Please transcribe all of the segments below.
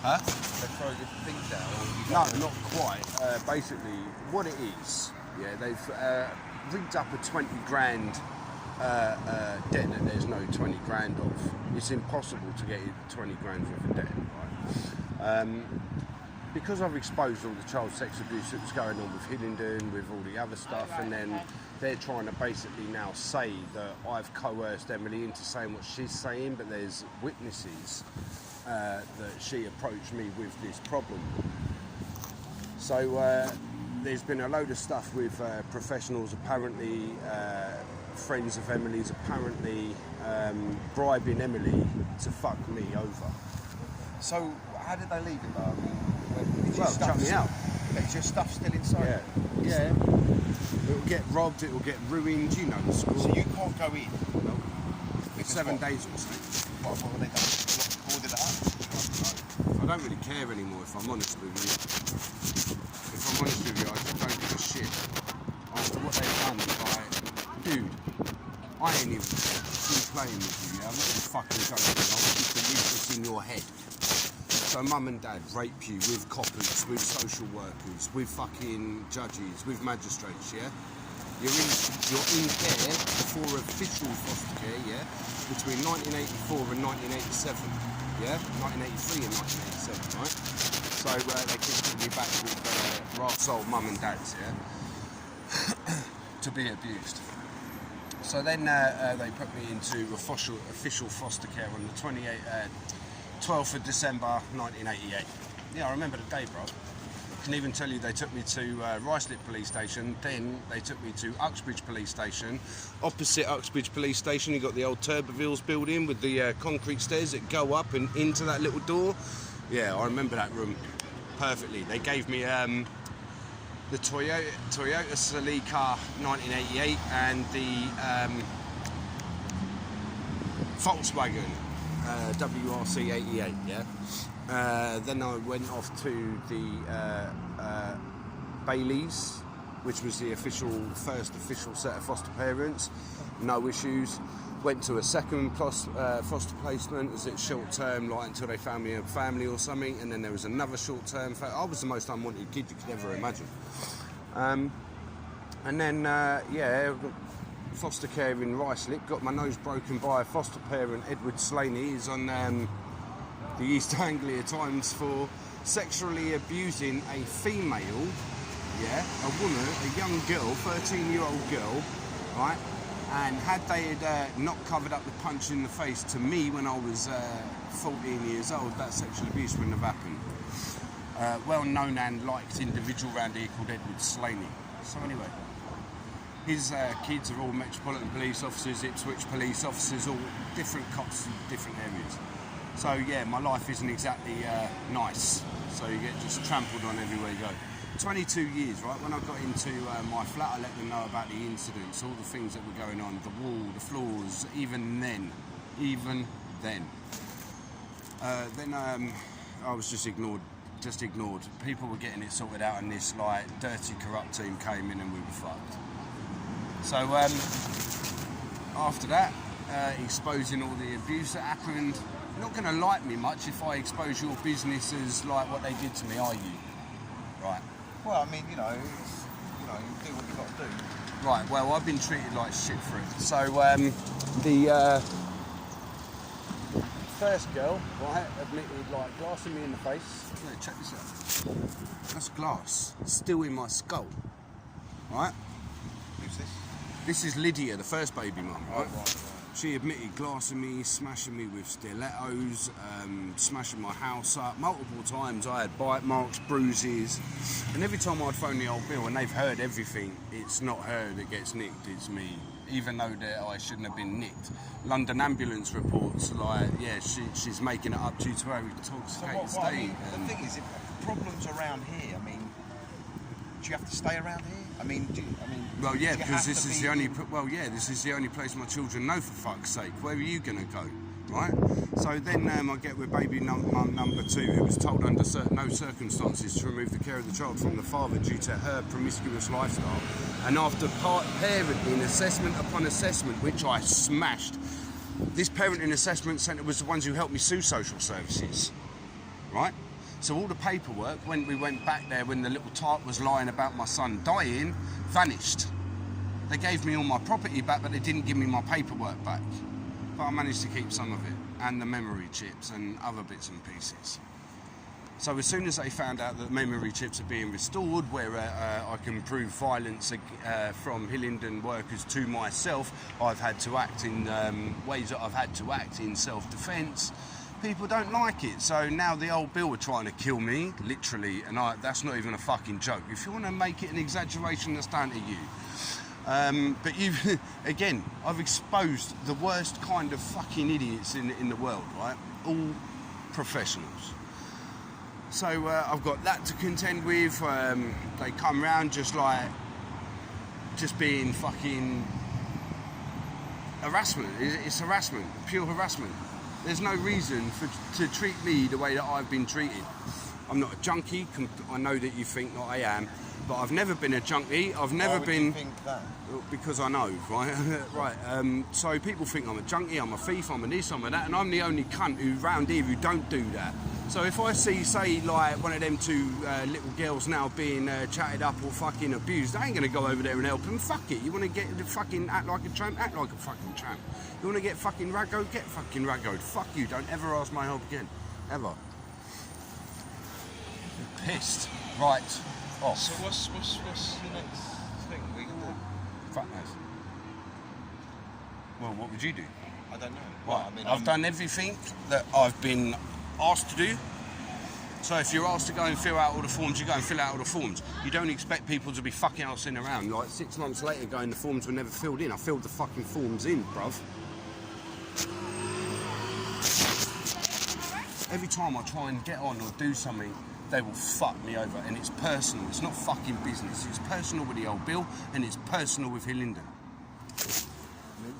Huh? They throw the things out? No, not quite. Basically, what it is, yeah, they've rigged up a 20 grand debt that there's no 20 grand of. It's impossible to get 20 grand worth of debt, right? Because I've exposed all the child sex abuse that was going on with Hillingdon, with all the other stuff, and then they're trying to basically now say that I've coerced Emily into saying what she's saying, but there's witnesses that she approached me with this problem. So there's been a load of stuff with professionals, apparently friends of Emily's, apparently bribing Emily to fuck me over. So how did they leave it though? Well, chuck me out. Is your stuff still inside? Yeah. It'll get robbed, it'll get ruined, you know the score. So you can't go in? No. It's 7 days or so. What have they done? Boarded it up? I don't really care anymore, if I'm honest with you. If I'm honest with you, I just don't give a shit. After what they've done, like, dude, I ain't even playing with you, yeah? I'm not even fucking joking. I want you to leave this in your head. So mum and dad rape you with coppers, with social workers, with fucking judges, with magistrates, yeah? You're in care for official foster care, yeah? Between 1984 and 1987, yeah? 1983 and 1987, right? So they keep putting me back with Rath's old mum and dads, yeah? To be abused. So then they put me into official foster care on the 12th of December 1988. Yeah, I remember the day, bro. I can even tell you they took me to Ruislip Police Station, then they took me to Uxbridge Police Station. Opposite Uxbridge Police Station, you got the old Turberville's building with the concrete stairs that go up and into that little door. Yeah, I remember that room perfectly. They gave me the Toyota Celica 1988 and the Volkswagen WRC 88, yeah. Then I went off to the Baileys, which was the first official set of foster parents. No issues. Went to a second foster placement as it's short term, like until they found me a family or something, and then there was another short term. I was the most unwanted kid you could ever imagine. And then foster care in Ruislip, got my nose broken by a foster parent, Edward Slaney. He's on the East Anglia Times for sexually abusing a female, a woman, a young girl, 13-year-old girl, right? And had they not covered up the punch in the face to me when I was 14 years old, that sexual abuse wouldn't have happened. Well-known and liked individual around here called Edward Slaney. So anyway, his kids are all Metropolitan Police officers, Ipswich Police officers, all different cops in different areas. So yeah, my life isn't exactly nice. So you get just trampled on everywhere you go. 22 years, right? When I got into my flat, I let them know about the incidents, all the things that were going on, the wall, the floors, even then. I was just ignored. People were getting it sorted out and this like dirty, corrupt team came in and we were fucked. So after that, exposing all the abuse that happened, you're not going to like me much if I expose your business as like what they did to me, are you? Right. Well, I mean, you know, you do what you got to do. Right, well, I've been treated like shit for it. So, the first girl, right, admitted, like, glassing me in the face. Yeah, check this out. That's glass. It's still in my skull. Right? Who's this? This is Lydia, the first baby mum, right? Right. She admitted glassing me, smashing me with stilettos, smashing my house up. Multiple times I had bite marks, bruises. And every time I'd phone the old bill and they've heard everything, it's not her that gets nicked, it's me. Even though that I shouldn't have been nicked. London ambulance reports, like, yeah, she's making it up due to her intoxicated state. I mean, the thing is, if problems around here, I mean, do you have to stay around here? Well, yeah, because this is the only place my children know, for fuck's sake. Where are you going to go, right? So then I get with baby mum number 2, who was told under no circumstances to remove the care of the child from the father due to her promiscuous lifestyle. And after parenting assessment upon assessment, which I smashed, this parenting assessment centre was the ones who helped me sue social services, right? So all the paperwork, when we went back there, when the little tart was lying about my son dying, vanished. They gave me all my property back, but they didn't give me my paperwork back. But I managed to keep some of it, and the memory chips and other bits and pieces. So as soon as they found out that memory chips are being restored, where I can prove violence from Hillingdon workers to myself, I've had to act in ways that I've had to act in self-defence. People don't like it, so now the old Bill are trying to kill me, literally, and that's not even a fucking joke. If you want to make it an exaggeration, that's down to you. But again, I've exposed the worst kind of fucking idiots in the world, right? All professionals. So I've got that to contend with. They come round just being fucking harassment. It's harassment, pure harassment. There's no reason to treat me the way that I've been treated. I'm not a junkie. I know that you think that I am, but I've never been a junkie. I've never been. Why would you think that? Because I know, right? Right. So people think I'm a junkie, I'm a thief, I'm a this, I'm a that, and I'm the only cunt round here who don't do that. So if I see, say, like one of them two little girls now being chatted up or fucking abused, I ain't gonna go over there and help them. Fuck it. You want to get fucking act like a tramp? Act like a fucking tramp. You want to get fucking raggoed? Get fucking raggoed. Fuck you. Don't ever ask my help again, ever. I'm pissed. Right. Off. So what's the next thing we can do? Fuck knows. Well, what would you do? I don't know. Well, Well, I mean, I've done everything that I've been asked to do. So if you're asked to go and fill out all the forms, you go and fill out all the forms. You don't expect people to be fucking arsing around. Like 6 months later going, the forms were never filled in. I filled the fucking forms in, bruv. Every time I try and get on or do something, they will fuck me over. And it's personal. It's not fucking business. It's personal with the old Bill and it's personal with Hillingdon. this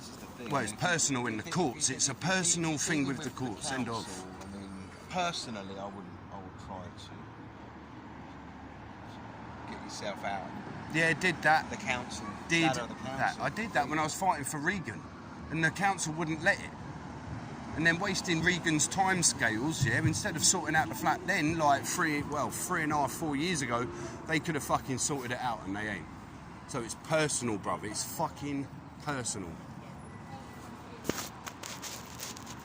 is the thing. Well, it's personal in the courts. It's a personal thing with the courts. End of. I mean, personally, I would try to get yourself out. Yeah, did that. The council. Did Ladder of the council. that. I did that when I was fighting for Regan, and the council wouldn't let it. And then wasting Regan's time scales, yeah, instead of sorting out the flat then, like 3.5, 4 years ago, they could have fucking sorted it out, and they ain't. So it's personal, bruv. It's fucking personal.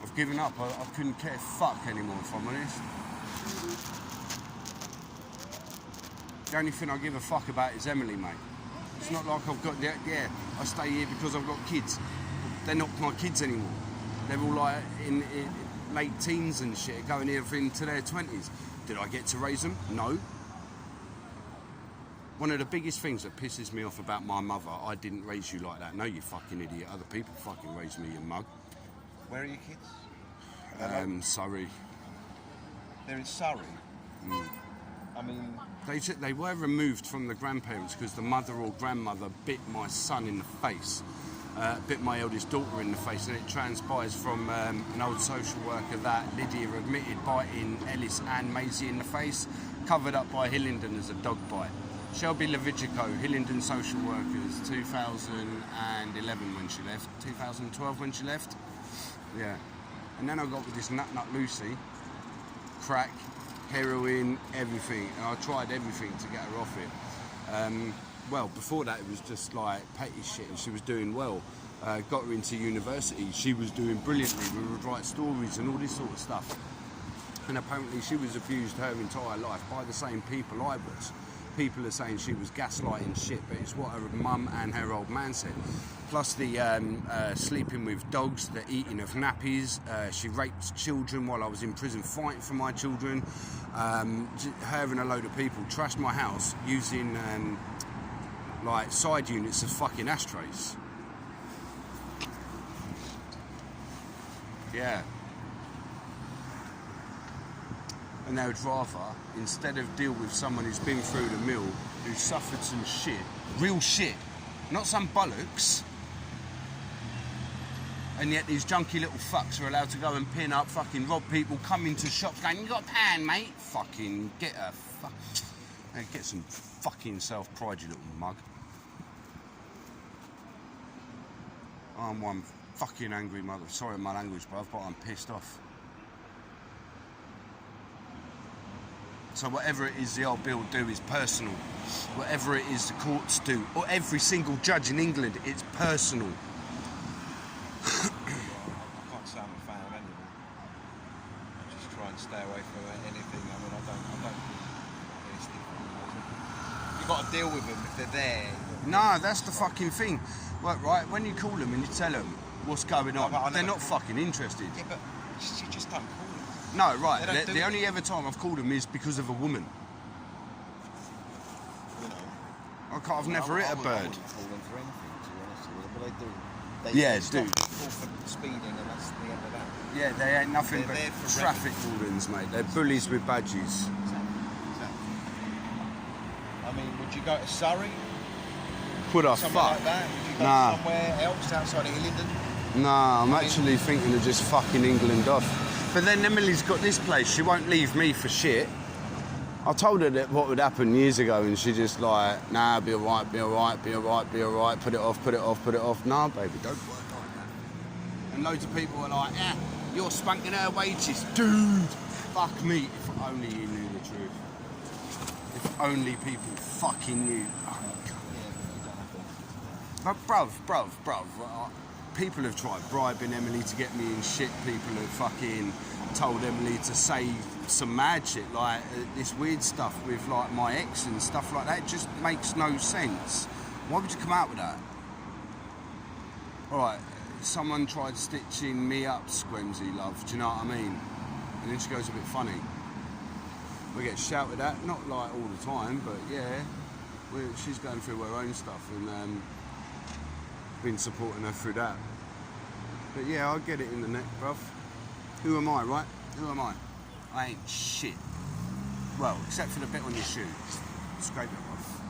I've given up. I couldn't care fuck anymore, if I'm honest. The only thing I give a fuck about is Emily, mate. It's not like I've got yeah, I stay here because I've got kids. They're not my kids anymore. They're all like in late teens and shit, going here into their 20s. Did I get to raise them? No. One of the biggest things that pisses me off about my mother, I didn't raise you like that. No, you fucking idiot. Other people fucking raised me, you mug. Where are your kids? Surrey. They're in Surrey. I mean, They were removed from the grandparents because the mother or grandmother bit my son in the face, bit my eldest daughter in the face, and it transpires from an old social worker that Lydia admitted biting Ellis and Maisie in the face, covered up by Hillingdon as a dog bite. Shelby Levigico, Hillingdon Social Workers, 2011 when she left, 2012 when she left. Yeah. And then I got with this nut Lucy, crack, heroin, everything, and I tried everything to get her off it. Well, before that it was just like petty shit, and she was doing well. Got her into university, she was doing brilliantly, we would write stories and all this sort of stuff. And apparently she was abused her entire life by the same people I was. People are saying she was gaslighting shit, but it's what her mum and her old man said. Plus the sleeping with dogs, the eating of nappies. She raped children while I was in prison fighting for my children. Her and a load of people trashed my house using like side units of fucking ashtrays. Yeah. And they would rather, instead of deal with someone who's been through the mill, who suffered some shit, real shit, not some bollocks, and yet these junky little fucks are allowed to go and pin up, fucking rob people, come into shops going, you got a pan, mate? Fucking get a fuck. Get some fucking self-pride, you little mug. I'm one fucking angry mother. Sorry my language, bruv, but I'm pissed off. So whatever it is the old bill do is personal. Whatever it is the courts do, or every single judge in England, it's personal. I can't say I'm a fan of anything. I just try and stay away from anything. I mean, I don't think it's different. You've got to deal with them if they're there. No, that's the fucking thing. Right, when you call them and you tell them what's going on, they're not fucking interested. Yeah, but you just don't call them. No, right. They don't do The it. only ever time I've called them is because of a woman. You know. I've never hit a bird. I wouldn't call them for anything, to be honest with you, but they do. Yeah, They do. stop people for speeding, and that's the end of that. Yeah, they ain't nothing They're but there for traffic wardens, mate. They're bullies with badges. Exactly. I mean, would you go to Surrey? Put a Somewhere fuck. like that? Would you go Nah. somewhere else outside of Hillingdon? Nah, I'm I mean- actually thinking of just fucking England off. But then Emily's got this place. She won't leave me for shit. I told her that what would happen years ago, and she just like, nah, be alright, be alright, be alright, be alright. Put it off, put it off, put it off. Nah, baby, don't work like that. And loads of people are like, you're spanking her wages, dude. Fuck me. If only you knew the truth. If only people fucking knew. Oh, God. But bruv, people have tried bribing Emily to get me in shit. People have fucking told Emily to say some mad shit, like this weird stuff with like my ex and stuff like that. It just makes no sense. Why would you come out with that? Alright, someone tried stitching me up, Squemsy love, do you know what I mean? And then she goes a bit funny. We get shouted at, not like all the time, but yeah, she's going through her own stuff, and been supporting her through that. But yeah, I'll get it in the neck, bruv. Who am I, right? Who am I? I ain't shit. Well, except for the bit on your shoe. Scrape it off.